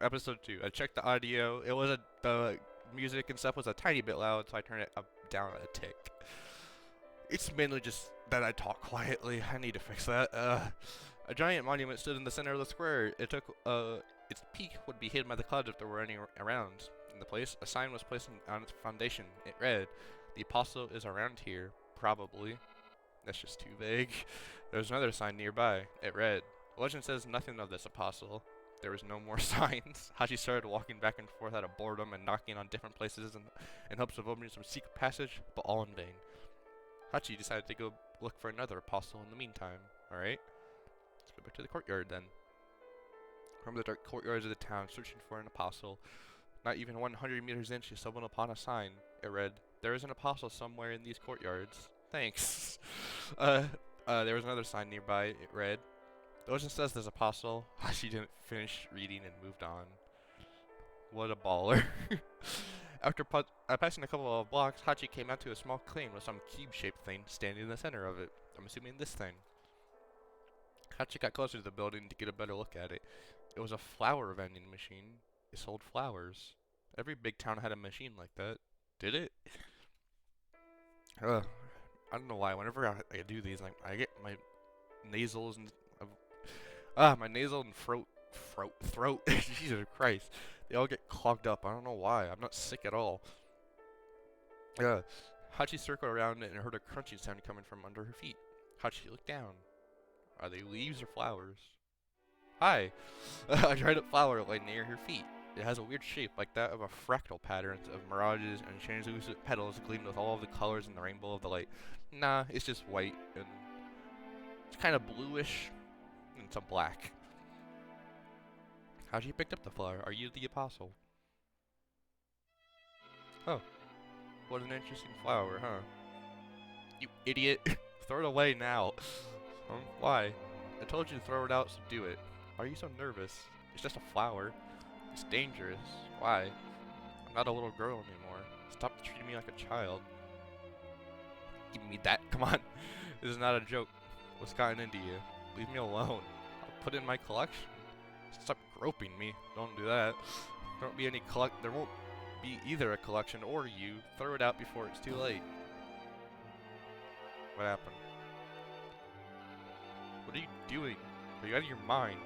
episode 2. I checked the audio. The music and stuff was a tiny bit loud, so I turned it up down a tick. It's mainly just that I talk quietly. I need to fix that. A giant monument stood in the center of the square. Its peak would be hidden by the clouds if there were any around. In the place, a sign was placed on its foundation. It read, "The apostle is around here, probably." That's just too vague. There was another sign nearby. It read, "Legend says nothing of this apostle." There was no more signs. Hachi started walking back and forth out of boredom and knocking on different places in hopes of opening some secret passage, but all in vain. Hachi decided to go look for another apostle in the meantime. Alright, let's go back to the courtyard then. From the dark courtyards of the town, searching for an apostle. Not even 100 meters in, she stumbled upon a sign. It read, "There is an apostle somewhere in these courtyards. Thanks." There was another sign nearby. It read, "The legend says there's apostle." She didn't finish reading and moved on. What a baller. After passing a couple of blocks, Hachi came out to a small clearing with some cube-shaped thing standing in the center of it. I'm assuming this thing. Hachi got closer to the building to get a better look at it. It was a flower vending machine. It sold flowers. Every big town had a machine like that. Did it? I don't know why. Whenever I do these, like, I get my nasals and my nasal and throat. Jesus Christ, they all get clogged up. I don't know why. I'm not sick at all. Hachi circled around it and heard a crunching sound coming from under her feet. Hachi looked down. Are they leaves or flowers? Hi! A dried up flower lay near her feet. It has a weird shape like that of a fractal pattern of mirages, and translucent petals gleamed with all of the colors in the rainbow of the light. Nah, it's just white and it's kind of bluish and some black. How'd you picked up the flower? Are you the apostle? Oh, what an interesting flower, huh? You idiot! Throw it away now. Why? I told you to throw it out, so do it. Why are you so nervous? It's just a flower. It's dangerous. Why? I'm not a little girl anymore. Stop treating me like a child. Give me that. Come on. This is not a joke. What's gotten into you? Leave me alone. I'll put it in my collection. Stop groping me. Don't do that. There won't be any there won't be either a collection or you. Throw it out before it's too late. What happened? What are you doing? Are you out of your mind?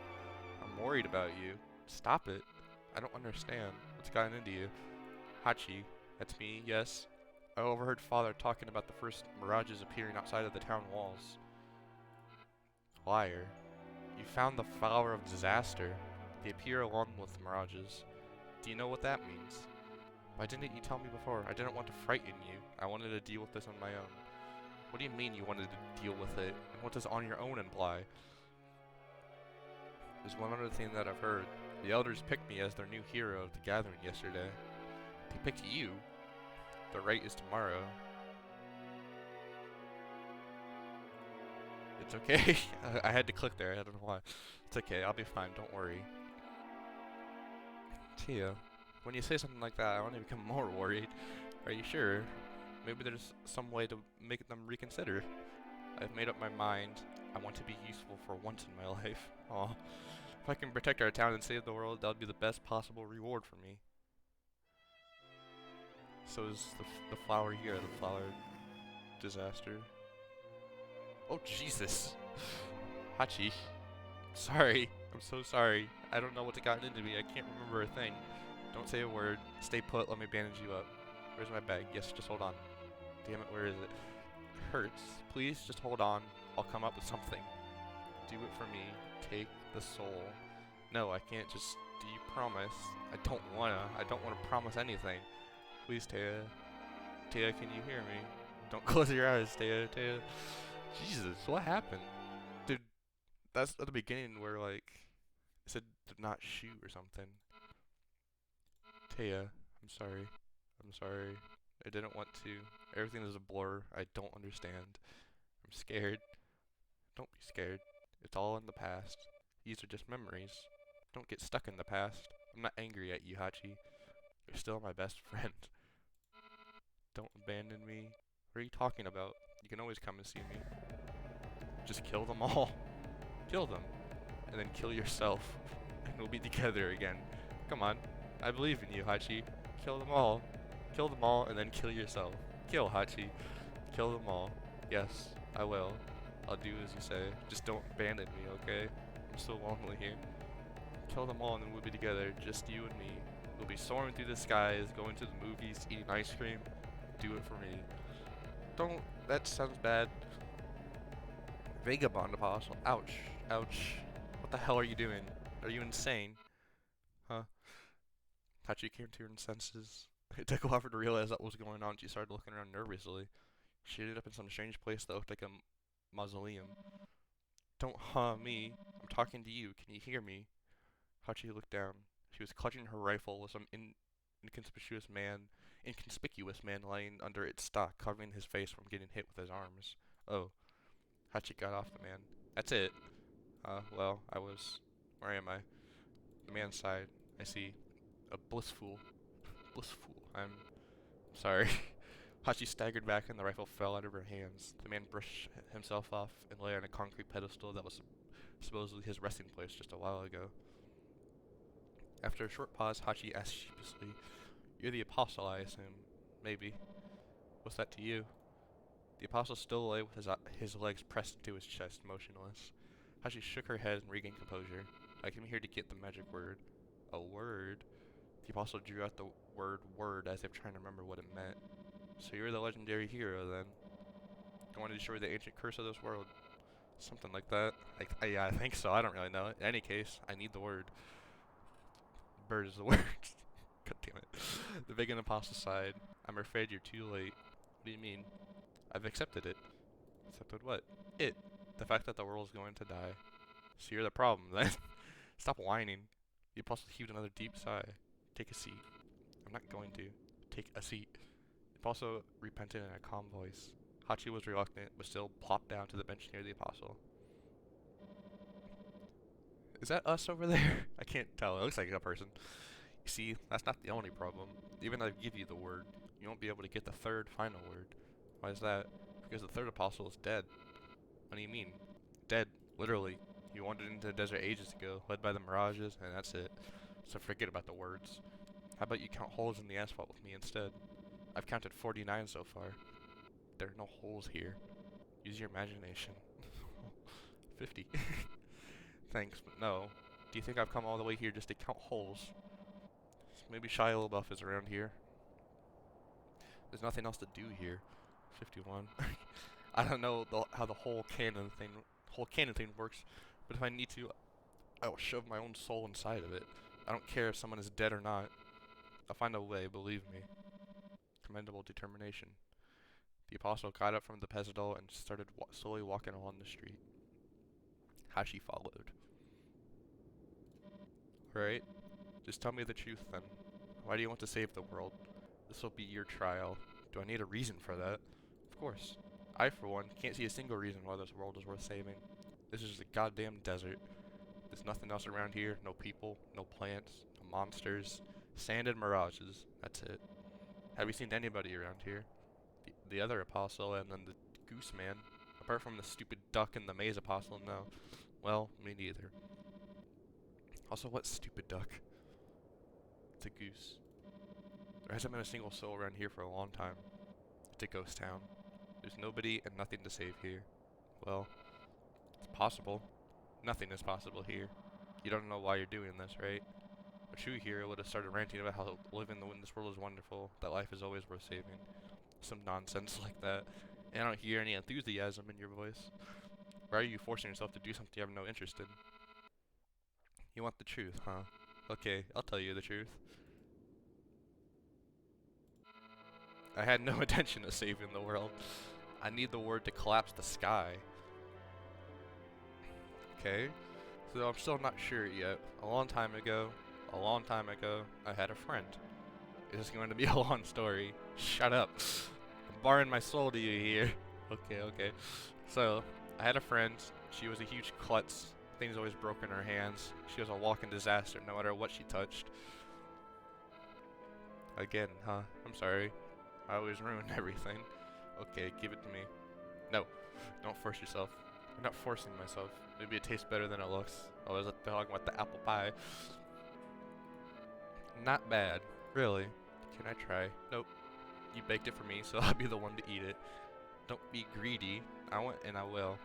I'm worried about you. Stop it. I don't understand. What's gotten into you? Hachi. That's me, yes. I overheard Father talking about the first mirages appearing outside of the town walls. Liar. You found the flower of disaster. They appear along with mirages. Do you know what that means? Why didn't you tell me before? I didn't want to frighten you. I wanted to deal with this on my own. What do you mean you wanted to deal with it? And what does on your own imply? There's one other thing that I've heard. The elders picked me as their new hero of the gathering yesterday. They picked you. The rite is tomorrow. It's okay. I had to click there. I don't know why. It's okay. I'll be fine. Don't worry. Tia, when you say something like that, I want to become more worried. Are you sure? Maybe there's some way to make them reconsider. I've made up my mind. I want to be useful for once in my life. Aw. If I can protect our town and save the world, that would be the best possible reward for me. So is the flower here, the flower disaster? Oh, Jesus. Hachi. Sorry. I'm so sorry. I don't know what's gotten into me. I can't remember a thing. Don't say a word. Stay put. Let me bandage you up. Where's my bag? Yes, just hold on. Damn it, where is it? It hurts. Please, just hold on. I'll come up with something. Do it for me. Take the soul. No, I can't just... Do you promise? I don't wanna. I don't wanna promise anything. Please, Taya. Taya, can you hear me? Don't close your eyes, Taya. Taya. Jesus, what happened? Dude, that's at the beginning where, like, it said to not shoot or something. Taya, I'm sorry. I'm sorry. I didn't want to. Everything is a blur. I don't understand. I'm scared. Don't be scared. It's all in the past. These are just memories. Don't get stuck in the past. I'm not angry at you, Hachi. You're still my best friend. Don't abandon me. What are you talking about? You can always come and see me. Just kill them all. Kill them. And then kill yourself. And we'll be together again. Come on. I believe in you, Hachi. Kill them all. Kill them all and then kill yourself. Kill Hachi. Kill them all. Yes, I will. I'll do as you say. Just don't abandon me, okay? I'm so lonely here. Kill them all and then we'll be together, just you and me. We'll be soaring through the skies, going to the movies, eating ice cream. Do it for me. Don't. That sounds bad. Vagabond apostle. Ouch. Ouch. What the hell are you doing? Are you insane? Huh? Hachi came to her senses. It took a while for her to realize what was going on. She started looking around nervously. She ended up in some strange place that looked like a mausoleum. Don't me. I'm talking to you. Can you hear me? Hachi looked down. She was clutching her rifle with some inconspicuous man lying under its stock, covering his face from getting hit with his arms. Oh. Hachi got off the man. That's it. Well, I was... Where am I? The man sighed. I see. A blissful. Blissful. I'm sorry. Hachi staggered back and the rifle fell out of her hands. The man brushed himself off and lay on a concrete pedestal that was supposedly his resting place just a while ago. After a short pause, Hachi asked sheepishly, "You're the apostle, I assume. Maybe. What's that to you?" The apostle still lay with his legs pressed into his chest, motionless. Hachi shook her head and regained composure. I came here to get the magic word. A word? The apostle drew out the word as if trying to remember what it meant. So you're the legendary hero, then? You want to destroy the ancient curse of this world? Something like that. Yeah, I think so. I don't really know. In any case, I need the word. Bird is the word. God damn it. The vacant apostle sighed. I'm afraid you're too late. What do you mean? I've accepted it. Accepted what? It. The fact that the world's going to die. So you're the problem, then. Stop whining. The apostle heaved another deep sigh. Take a seat. I'm not going to. Take a seat. The apostle repented in a calm voice. Hachi was reluctant, but still plopped down to the bench near the apostle. Is that us over there? I can't tell. It looks like a person. You see, that's not the only problem. Even if I give you the word, you won't be able to get the third final word. Why is that? Because the third apostle is dead. What do you mean? Dead. Literally. He wandered into the desert ages ago, led by the mirages, and that's it. So forget about the words. How about you count holes in the asphalt with me instead? I've counted 49 so far. There are no holes here. Use your imagination. 50. Thanks, but no. Do you think I've come all the way here just to count holes? Maybe Shia LaBeouf is around here. There's nothing else to do here. 51. I don't know how the whole canon thing works, but if I need to, I will shove my own soul inside of it. I don't care if someone is dead or not. I'll find a way, believe me. Commendable determination. The apostle got up from the pedestal and started slowly walking along the street. Hachi followed. Alright, just tell me the truth then. Why do you want to save the world? This will be your trial. Do I need a reason for that? Of course. I, for one, can't see a single reason why this world is worth saving. This is a goddamn desert. There's nothing else around here. No people, no plants, no monsters. Sand and mirages. That's it. Have you seen anybody around here? The other apostle and then the goose man. Apart from the stupid duck and the maze apostle, no. Well, me neither. Also, what stupid duck? It's a goose. There hasn't been a single soul around here for a long time. It's a ghost town. There's nobody and nothing to save here. Well, it's possible. Nothing is possible here. You don't know why you're doing this, right? A true hero would have started ranting about how living in this world is wonderful, that life is always worth saving. Some nonsense like that. And I don't hear any enthusiasm in your voice. Why are you forcing yourself to do something you have no interest in? You want the truth, huh? Okay, I'll tell you the truth. I had no intention of saving the world. I need the word to collapse the sky. Okay, so I'm still not sure yet. A long time ago, I had a friend. Is this going to be a long story? Shut up. I'm baring my soul to you here. Okay. So, I had a friend. She was a huge klutz. Things always broke in her hands. She was a walking disaster no matter what she touched. Again, huh? I'm sorry. I always ruin everything. Okay, give it to me. No, don't force yourself. I'm not forcing myself. Maybe it tastes better than it looks. I was talking about the apple pie. Not bad. Really. Can I try? Nope. You baked it for me, so I'll be the one to eat it. Don't be greedy. I want and I will.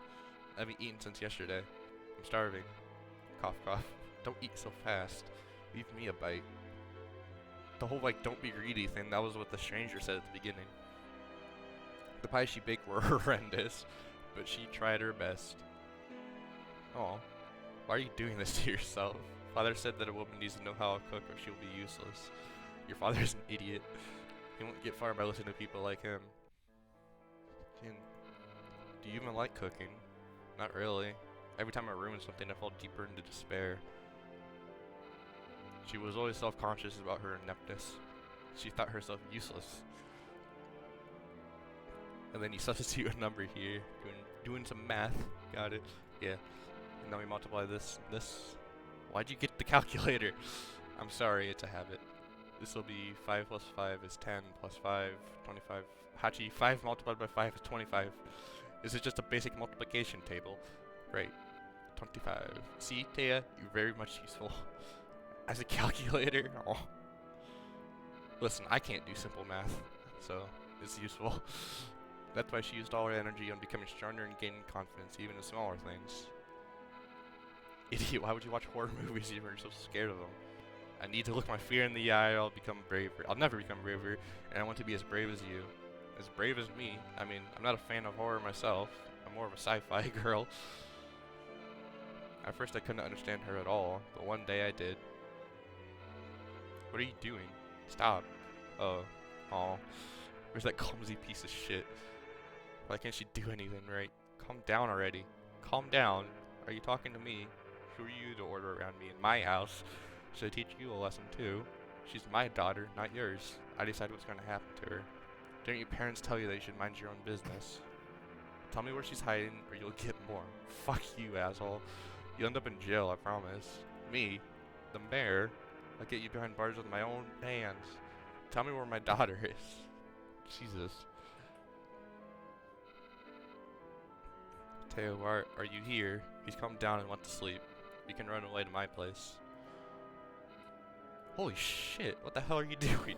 I haven't eaten since yesterday. I'm starving. Cough, cough. Don't eat so fast. Leave me a bite. The whole like don't be greedy thing, that was what the stranger said at the beginning. The pies she baked were horrendous, but she tried her best. Oh, why are you doing this to yourself? Father said that a woman needs to know how to cook or she'll be useless. Your father's an idiot. He won't get far by listening to people like him. And do you even like cooking? Not really. Every time I ruin something, I fall deeper into despair. She was always self-conscious about her ineptness. She thought herself useless. And then you substitute a number here, doing some math. Got it. Yeah. And now we multiply this. Why'd you get the calculator? I'm sorry, it's a habit. This will be 5 plus 5 is 10 plus 5, 25. Hachi, 5 multiplied by 5 is 25. This is just a basic multiplication table. Right. 25. See, Taya, you're very much useful. As a calculator? Oh. Listen, I can't do simple math, so it's useful. That's why she used all her energy on becoming stronger and gaining confidence, even in smaller things. Idiot, why would you watch horror movies if you're so scared of them? I need to look my fear in the eye, I'll become braver. I'll never become braver, and I want to be as brave as you. As brave as me. I mean, I'm not a fan of horror myself. I'm more of a sci-fi girl. At first I couldn't understand her at all, but one day I did. What are you doing? Stop. Oh. Aw. Where's that clumsy piece of shit? Why can't she do anything right? Calm down already. Calm down. Are you talking to me? Who are you to order around me in my house? Should I teach you a lesson too? She's my daughter, not yours. I decide what's going to happen to her. Didn't your parents tell you that you should mind your own business? Tell me where she's hiding or you'll get more. Fuck you, asshole. You'll end up in jail, I promise. Me, the mayor, I'll get you behind bars with my own hands. Tell me where my daughter is. Jesus. Teo, why are you here? He's come down and went to sleep. You can run away to my place. Holy shit, what the hell are you doing?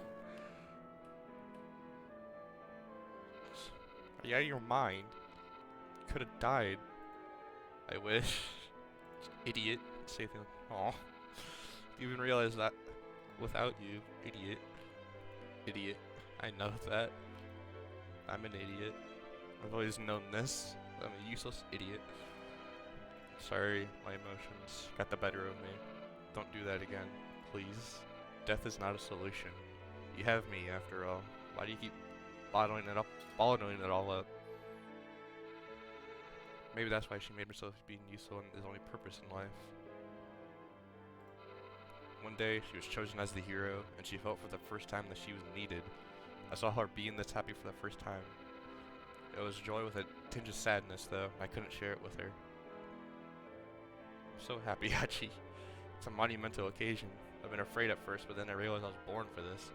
Are you out of your mind? You could have died. I wish. Idiot. Say things like, aw. You even realize that without you, idiot. Idiot. I know that. I'm an idiot. I've always known this. I'm a useless idiot. Sorry, my emotions got the better of me. Don't do that again, please. Death is not a solution. You have me, after all. Why do you keep bottling it all up? Maybe that's why she made herself being useful and his only purpose in life. One day, she was chosen as the hero, and she felt for the first time that she was needed. I saw her being this happy for the first time. It was joy with a tinge of sadness, though. I couldn't share it with her. I'm so happy, Hachi. It's a monumental occasion. I've been afraid at first, but then I realized I was born for this.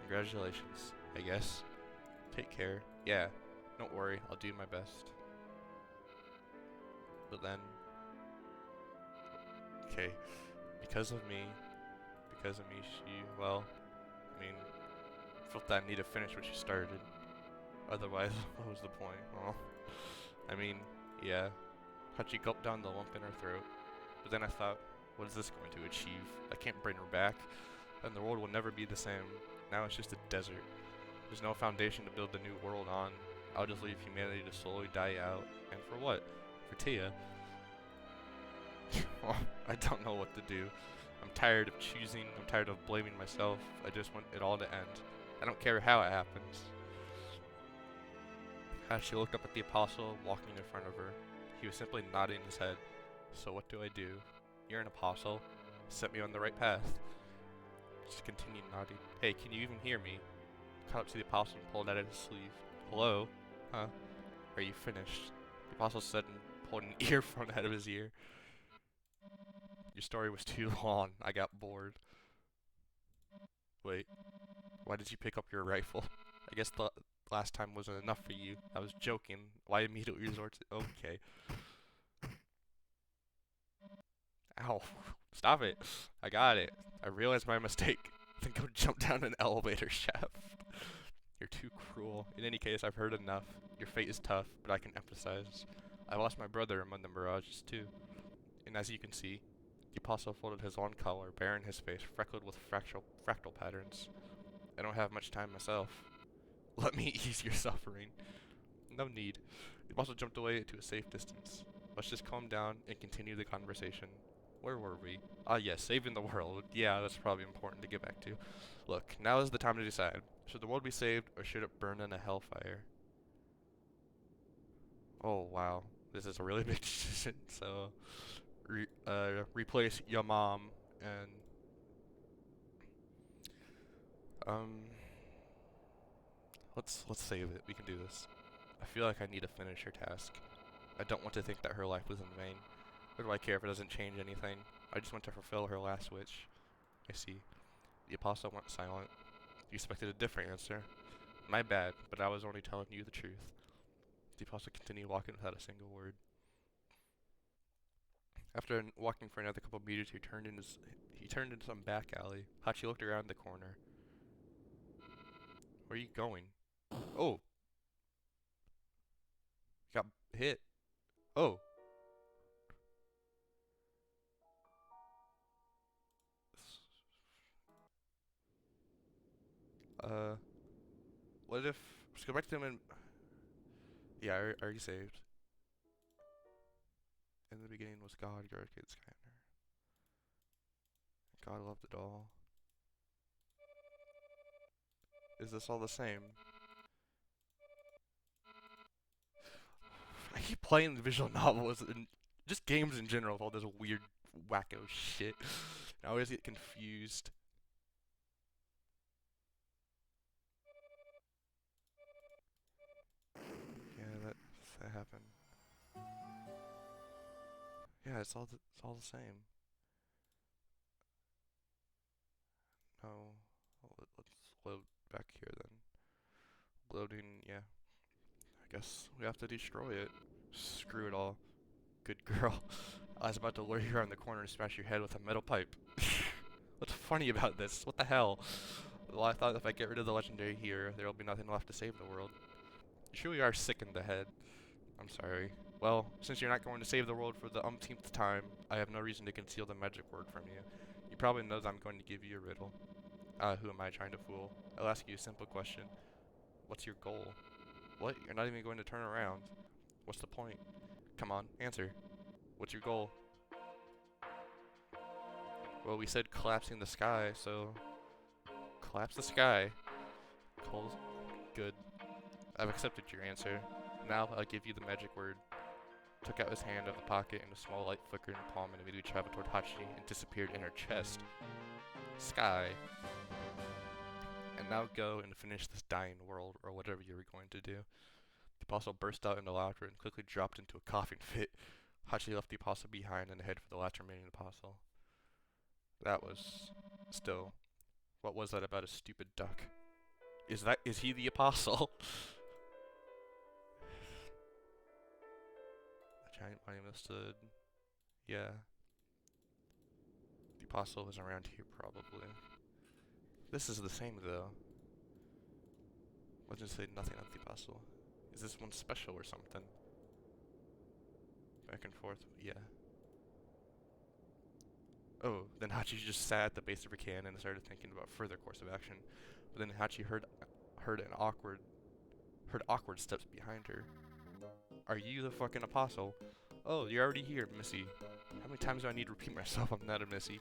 Congratulations, I guess. Take care. Yeah, don't worry, I'll do my best. But then... Okay, because of me, she, well, I mean, felt that I need to finish what she started. Otherwise, what was the point? Well, I mean, yeah. Hachi gulped down the lump in her throat. But then I thought, what is this going to achieve? I can't bring her back, and the world will never be the same. Now it's just a desert. There's no foundation to build the new world on. I'll just leave humanity to slowly die out. And for what? For Tia. Well, I don't know what to do. I'm tired of choosing. I'm tired of blaming myself. I just want it all to end. I don't care how it happens. She looked up at the apostle walking in front of her. He was simply nodding his head. So what do I do? You're an apostle. Set me on the right path. Just continued nodding. Hey, can you even hear me? Caught up to the apostle and pulled out his sleeve. Hello? Huh? Are you finished? The apostle said and pulled an earphone out of his ear. Your story was too long. I got bored. Wait. Why did you pick up your rifle? I guess the last time wasn't enough for you. I was joking. Why immediately resort to... Okay. Ow. Stop it. I got it. I realized my mistake. then go jump down an elevator shaft. You're too cruel. In any case, I've heard enough. Your fate is tough, but I can empathize. I lost my brother among the mirages too. And as you can see, the apostle folded his long collar, bare in his face, freckled with fractal patterns. I don't have much time myself. Let me ease your suffering. No need. The apostle jumped away to a safe distance. Let's just calm down and continue the conversation. Where were we? Ah yes, saving the world. Yeah, that's probably important to get back to. Look, now is the time to decide. Should the world be saved, or should it burn in a hellfire? Oh wow, this is a really big decision. So, replace your mom and um, let's save it. We can do this. I feel like I need to finish her task. I don't want to think that her life was in vain. What do I care if it doesn't change anything? I just want to fulfill her last wish. I see. The apostle went silent. You expected a different answer. My bad, but I was only telling you the truth. The apostle continued walking without a single word. After walking for another couple meters, he turned into some back alley. Hachi looked around the corner. Where are you going? Oh, got hit. Oh. Uh, what if... Let's go back to him and... Yeah, are you saved? In the beginning was God, God created the sky and earth. God loved it all. Is this all the same? I keep playing the visual novels and just games in general with all this weird, wacko shit. I always get confused. Yeah, that happened. Yeah, it's all the same. No, let's load back here then. Loading, yeah. I guess we have to destroy it. Screw it all. Good girl. I was about to lure you around the corner and smash your head with a metal pipe. What's funny about this? What the hell? Well, I thought if I get rid of the legendary here, there will be nothing left to save the world. You truly are sick in the head. I'm sorry. Well, since you're not going to save the world for the umpteenth time, I have no reason to conceal the magic word from you. You probably know that I'm going to give you a riddle. Who am I trying to fool? I'll ask you a simple question. What's your goal? What? You're not even going to turn around. What's the point? Come on, answer. What's your goal? Well, we said collapsing the sky, so... Collapse the sky. Cold. Good. I've accepted your answer. Now I'll give you the magic word. Took out his hand out of the pocket and a small light flickered in her palm and immediately traveled toward Hachi and disappeared in her chest. Sky. And now go and finish this dying world, or whatever you were going to do. The apostle burst out into laughter and quickly dropped into a coughing fit. Hachi left the apostle behind and headed for the last remaining apostle. That was... Still, what was that about a stupid duck? Is he the apostle? The giant body understood. Yeah. The apostle was around here probably. This is the same though. Let's just say nothing of the apostle. Is this one special or something? Back and forth, yeah. Oh, then Hachi just sat at the base of her cannon and started thinking about further course of action. But then Hachi heard awkward steps behind her. Are you the fucking apostle? Oh, you're already here, Missy. How many times do I need to repeat myself? I'm not a Missy.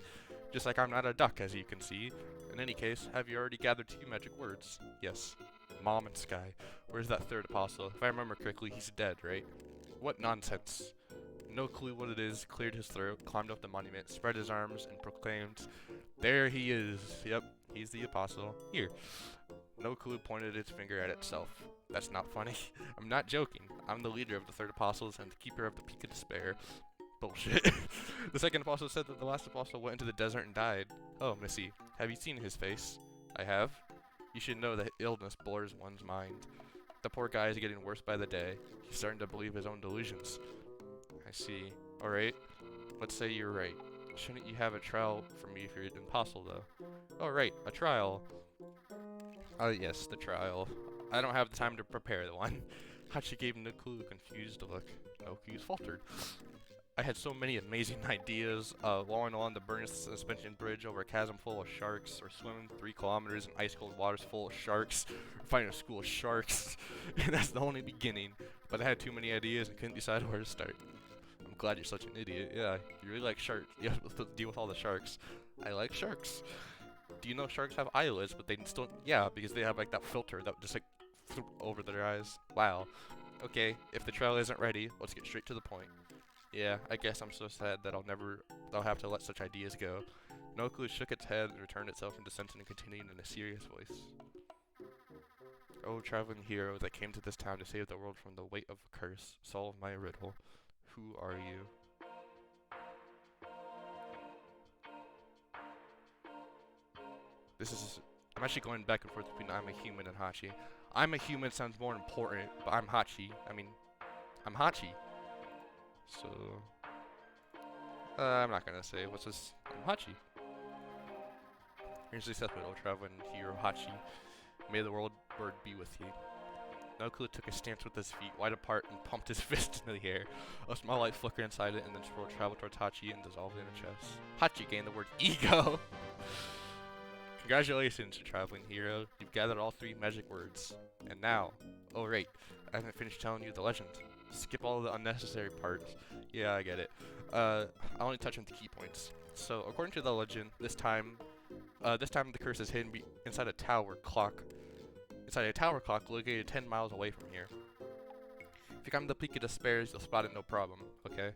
Just like I'm not a duck, as you can see. In any case, have you already gathered 2 magic words? Yes. Mom and Sky. Where's that third apostle? If I remember correctly, he's dead, right? What nonsense. No clue what it is, cleared his throat, climbed up the monument, spread his arms, and proclaimed, there he is. Yep, he's the apostle. Here. No clue pointed its finger at itself. That's not funny. I'm not joking. I'm the leader of the third apostles and the keeper of the Peak of Despair. Bullshit. The second apostle said that the last apostle went into the desert and died. Oh, Missy, have you seen his face? I have. You should know that illness blurs one's mind. The poor guy is getting worse by the day. He's starting to believe his own delusions. I see. Alright. Let's say you're right. Shouldn't you have a trial for me if you're impossible, though? Oh, right, a trial. Oh, yes, the trial. I don't have the time to prepare the one. Hachi gave Nuku a confused look. Noku's faltered. I had so many amazing ideas, walling along the burning suspension bridge over a chasm full of sharks, or swimming 3 kilometers in ice-cold waters full of sharks, or finding a school of sharks, and that's the only beginning. But I had too many ideas and couldn't decide where to start. I'm glad you're such an idiot. Yeah, you really like sharks. You have to deal with all the sharks. I like sharks. Do you know sharks have eyelids, but they still, yeah, because they have like that filter that just like over their eyes. Wow. Okay, if the trial isn't ready, let's get straight to the point. Yeah, I guess I'm so sad that I'll have to let such ideas go. Noku shook its head and returned itself into sentence and continued in a serious voice. Oh, traveling hero that came to this town to save the world from the weight of a curse, solve my riddle. Who are you? I'm actually going back and forth between I'm a human and Hachi. I'm a human sounds more important, but I'm Hachi. I'm Hachi. So, I'm not gonna say what's this. I'm Hachi. Here's the subtitle, traveling hero Hachi. May the world bird be with you. Noku took a stance with his feet wide apart and pumped his fist into the air. A small light flickered inside it and then swirled traveled towards Hachi and dissolved in a chest. Hachi gained the word ego! Congratulations, traveling hero. You've gathered all 3 magic words. And now, oh right, I haven't finished telling you the legend. Skip all the unnecessary parts. Yeah, I get it. I'll only touch on the key points. So, according to the legend, this time the curse is hidden inside a tower clock located 10 miles away from here. If you come to the Peak of Despairs, you'll spot it no problem, okay?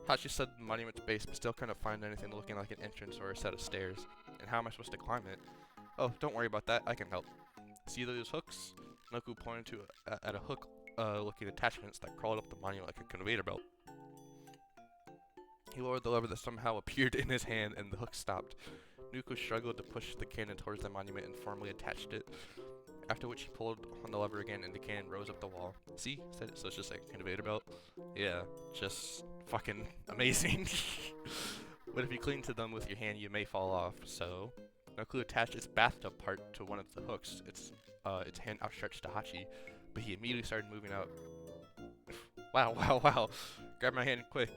Hachi said the monument's base, but still couldn't find anything looking like an entrance or a set of stairs. And how am I supposed to climb it? Oh, don't worry about that, I can help. See those hooks? Noku pointed at a hook looking attachments that crawled up the monument like a conveyor belt. He lowered the lever that somehow appeared in his hand and the hook stopped. Nuku struggled to push the cannon towards the monument and formally attached it. After which he pulled on the lever again and the cannon rose up the wall. See? Said it, so it's just like a conveyor belt. Yeah, just fucking amazing. But if you cling to them with your hand, you may fall off, so... Noku attached its bathtub part to one of the hooks, its hand outstretched to Hachi, but he immediately started moving out. Wow. Grab my hand quick.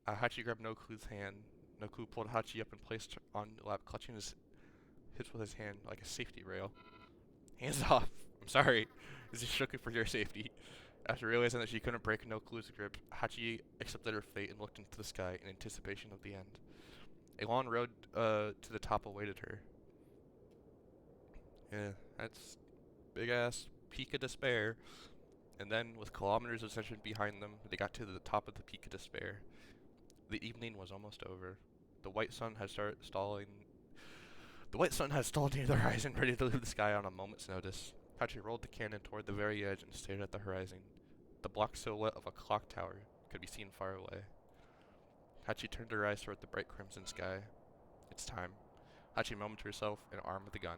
Hachi grabbed Noku's hand. Noku pulled Hachi up and placed her on the lap, clutching his hips with his hand like a safety rail. Hands off. I'm sorry. This is shook for your safety. After realizing that she couldn't break Noku's grip, Hachi accepted her fate and looked into the sky in anticipation of the end. A long road to the top awaited her. Yeah, that's big ass Peak of Despair. And then, with kilometers of ascension behind them, they got to the top of the Peak of Despair. The evening was almost over. The white sun had started stalling. The white sun had stalled near the horizon, ready to leave the sky on a moment's notice. Hachi rolled the cannon toward the very edge and stared at the horizon. The block silhouette of a clock tower could be seen far away. Hachi turned her eyes toward the bright crimson sky. It's time. Hachi mumbled to herself and armed with the gun.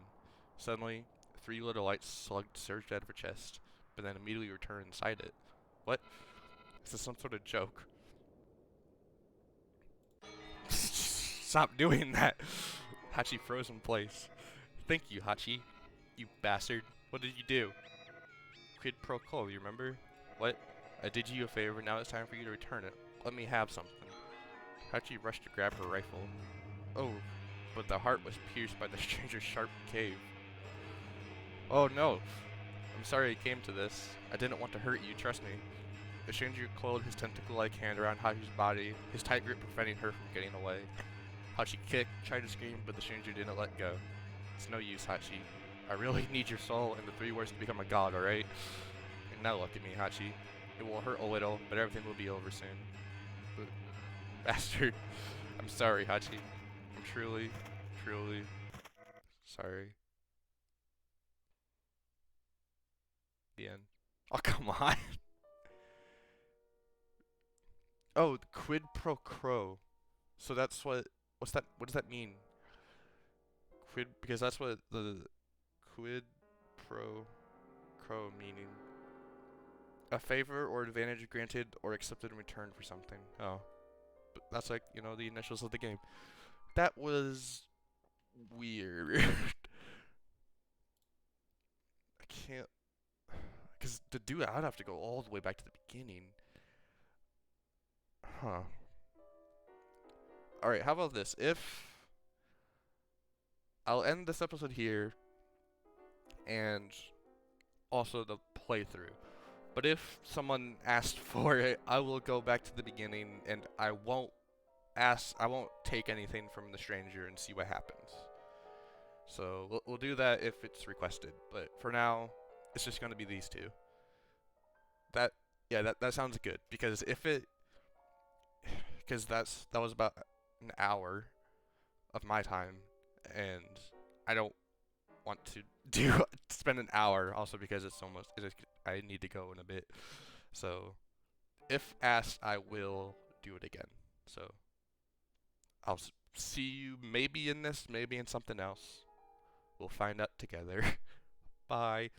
Suddenly, 3 little lights surged out of her chest, but then immediately returned inside it. What? Is this some sort of joke? Stop doing that! Hachi froze in place. Thank you, Hachi. You bastard. What did you do? Quid pro quo, you remember? What? I did you a favor, now it's time for you to return it. Let me have something. Hachi rushed to grab her rifle. Oh, but the heart was pierced by the stranger's sharp cave. Oh no. I'm sorry it came to this. I didn't want to hurt you, trust me. The stranger coiled his tentacle-like hand around Hachi's body, his tight grip preventing her from getting away. Hachi kicked, tried to scream, but the stranger didn't let go. It's no use, Hachi. I really need your soul and the 3 words to become a god, alright? And now look at me, Hachi. It will hurt a little, but everything will be over soon. But, bastard. I'm sorry, Hachi. I'm truly sorry. The end. Oh, come on. Oh, quid pro quo. So that's what does that mean? Quid, because that's what the quid pro quo meaning. A favor or advantage granted or accepted in return for something. Oh. But that's like, you know, the initials of the game. That was weird. I can't, because to do it, I'd have to go all the way back to the beginning. Huh. Alright, how about this? If I'll end this episode here and also the playthrough. But if someone asked for it, I will go back to the beginning and I won't take anything from the stranger and see what happens. So we'll do that if it's requested. But for now, it's just gonna be these two. That yeah, that sounds good because if it because that was about an hour of my time, and I don't want to do spend an hour also because I need to go in a bit. So if asked, I will do it again. So I'll see you maybe in this, maybe in something else. We'll find out together. Bye.